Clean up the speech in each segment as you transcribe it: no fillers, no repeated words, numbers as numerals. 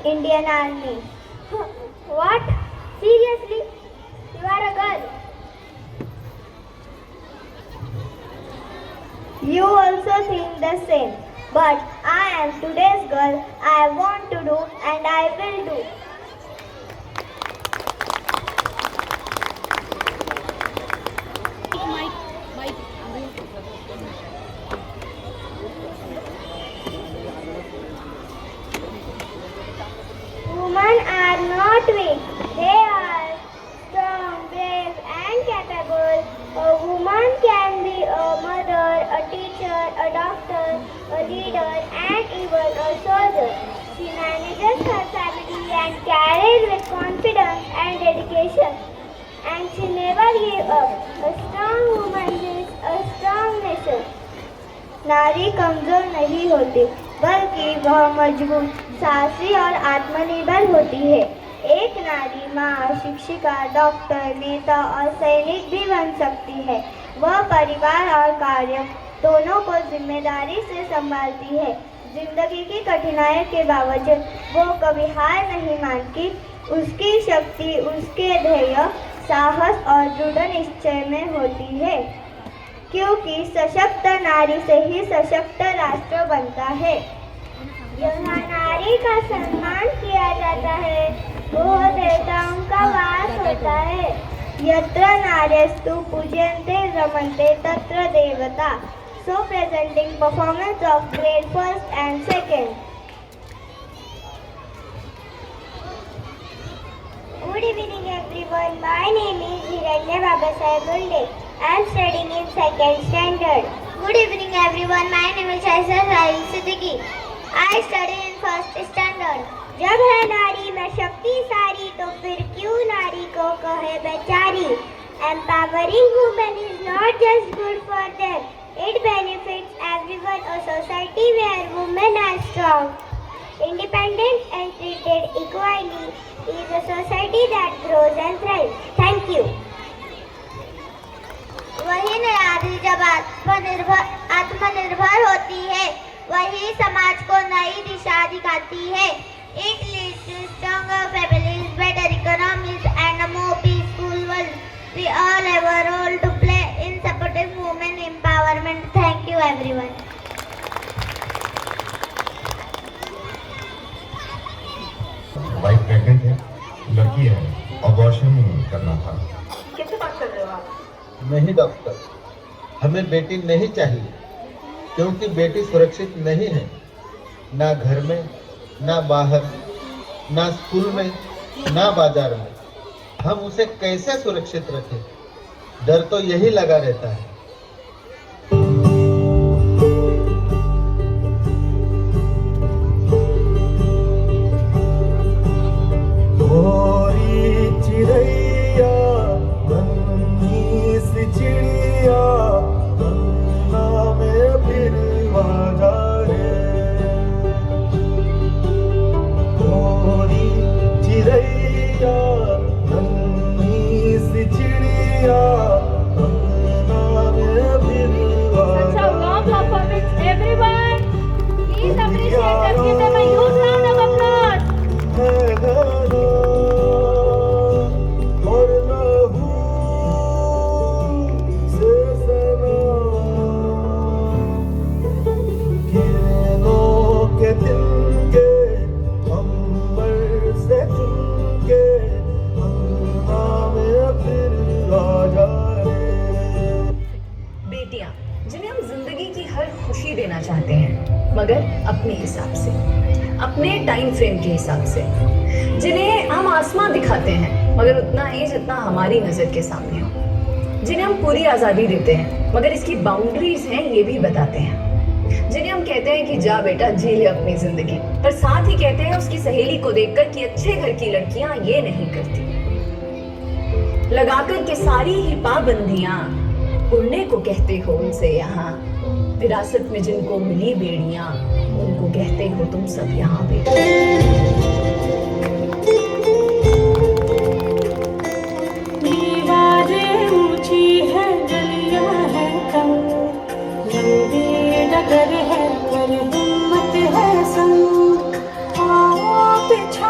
Indian Army. What? Seriously? You are a girl. You also think the same. But I am today's girl. I want to do and I will do. Women are not weak. They are strong, brave and capable. A woman can be a mother, a teacher, a doctor, a leader and even a soldier. She manages her family and carries with confidence and dedication. And she never gives up. A strong woman is a strong nation. नारी कमजोर नहीं होती बल्कि वह मजबूत, साहसी और आत्मनिर्भर होती है। एक नारी माँ, शिक्षिका, डॉक्टर, नेता और सैनिक भी बन सकती है। वह परिवार और कार्य दोनों को जिम्मेदारी से संभालती है। जिंदगी की कठिनाइयों के बावजूद वो कभी हार नहीं मानती। उसकी शक्ति उसके धैर्य, साहस और दृढ़ निश्चय में होती है, क्योंकि सशक्त नारी से ही सशक्त राष्ट्र बनता है। यहाँ नारी का सम्मान किया जाता है, वो देवताओं का वास होता है। यत्र नार्यस्तु पूज्यन्ते रमन्ते तत्र देवता। So presenting performance of grade first and second. Good evening everyone. My name is Hiranya Babasaheb Gunde. I am studying in second standard. Good evening everyone. My name is Aisha Sahil Siddiqui. I study in first standard. जब है नारी में शक्ति सारी तो फिर क्यों नारी को कहे बेचारी। Empowering women is not just good for them. It benefits everyone. A society where women are strong, independent and treated equally is a society that grows and thrives. Thank you. वही नारी जब आत्मनिर्भर होती है, वही समाज को नई दिशा दिखाती है। It leads to stronger families, better economies and a more peaceful world. We all have a role to play in supporting women empowerment. Thank you everyone. Wife pregnant है, लड़की है, अबॉर्शन करना था। किससे बात कर रहे हो आप? नहीं डॉक्टर, हमें बेटी नहीं चाहिए, क्योंकि बेटी सुरक्षित नहीं है। ना घर में, ना बाहर, ना स्कूल में, ना बाजार में। हम उसे कैसे सुरक्षित रखें? डर तो यही लगा रहता है। देना चाहते हैं, मगर अपने हिसाब से, अपने टाइम फ्रेम के हिसाब से, जिन्हें हम आसमां दिखाते हैं मगर उतना ही जितना हमारी नजर के सामने हो, जिन्हें हम पूरी आज़ादी देते हैं मगर इसकी बाउंड्रीज हैं ये भी बताते हैं, जिन्हें हम कहते हैं कि जा बेटा जी ले अपनी जिंदगी, पर साथ ही कहते हैं उसकी सहेली को देखकर कि अच्छे घर की लड़कियां ये नहीं करती। लगाकर के सारी ही पाबंदियां उड़ने को कहते हो उनसे यहाँ, विरासत में जिनको मिली बेड़ियां उनको कहते हो तुम सब यहाँ बेटा। दीवारें ऊंची है, गलियां है कम, लंबी डगर है पर हिम्मत है संग, आओ पीछे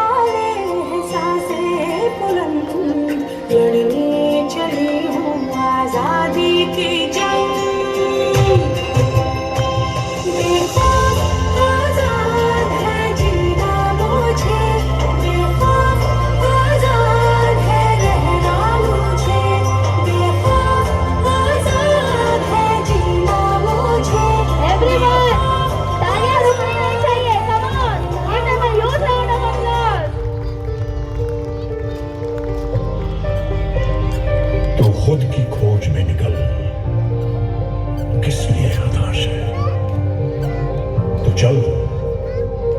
तो चल,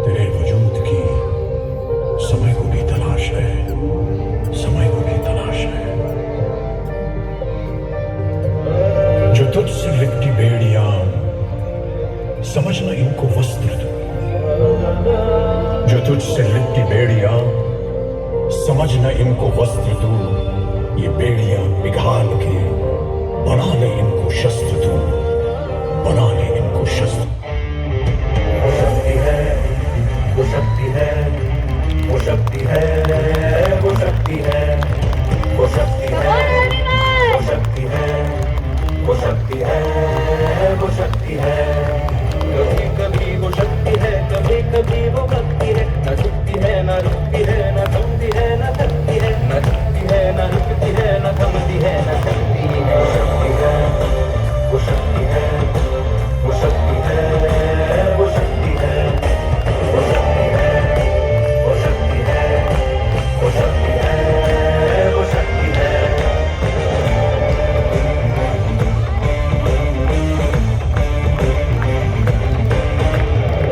तेरे वजूद की समय को भी तलाश है, समय को भी तलाश है। जो तुझसे लिपटी बेड़ियां, समझना इनको वस्त्र तू। जो तुझसे लिपटी बेड़ियां, समझना इनको वस्त्र तू। ये बेड़ियां पिघाल के बना ले इनको शस्त्र तू, बना ले इनको शस्त्र। वो शक्ति है, वो शक्ति है, वो शक्ति है, वो शक्ति है, वो शक्ति है, वो शक्ति है, वो शक्ति है, वो शक्ति है। कभी कभी वो शक्ति है, कभी कभी वो भक्ति है। न झुकती है, न रुकती है, न थमती है, न थकती है, न झुकती है, न रुकती है, न थमती है, न थकती है। वो शक्ति है, वो शक्ति है, वो शक्ति है, वो शक्ति है, वो शक्ति है, वो शक्ति है, वो शक्ति है।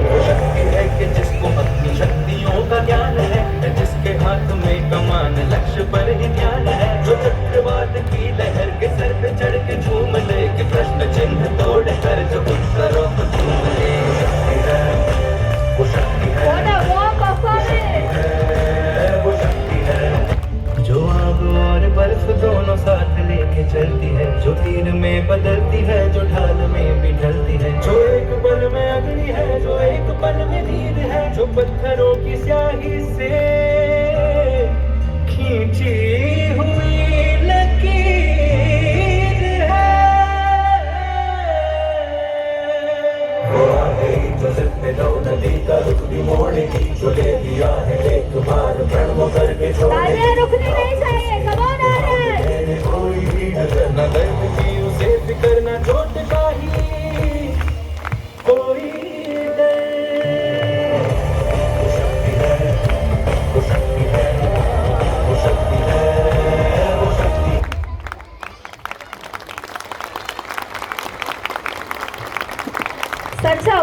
वो शक्ति है कि जिसको अपनी शक्तियों का ज्ञान है, जिसके हाथ में कमान लक्ष्य पर ही ध्यान है। जो चक्रवात की लहर के सर पे चढ़ के झूम ले, कि प्रश्न चिन्ह तोड़ कर जो उत्तरों को झूम ले। शक्ति है, वो शक्ति है, वो शक्ति है। जो आग और बर्फ दोनों साथ लेके चलती है, जो तीर में बदलती है, जो ढाल में भी ढलती है। जो एक पल में अग्नि है, जो एक पल में नीर है। जो पत्थरों की स्याही से खींची हुई लकीर है। वो आ गई जो सिर पे लो नदी का रुख भी मोड़ेगी, जो ले दिया है एक बार प्रण वो करके छोड़ेगी। रुकनी नहीं चाहिए, कमोन आर्यन। कोई भी नजर न दर्द की उसे फिक्र न चोट का ही कोई डर। वो शक्ति है, वो शक्ति है, वो शक्ति है, वो शक्ति। Such a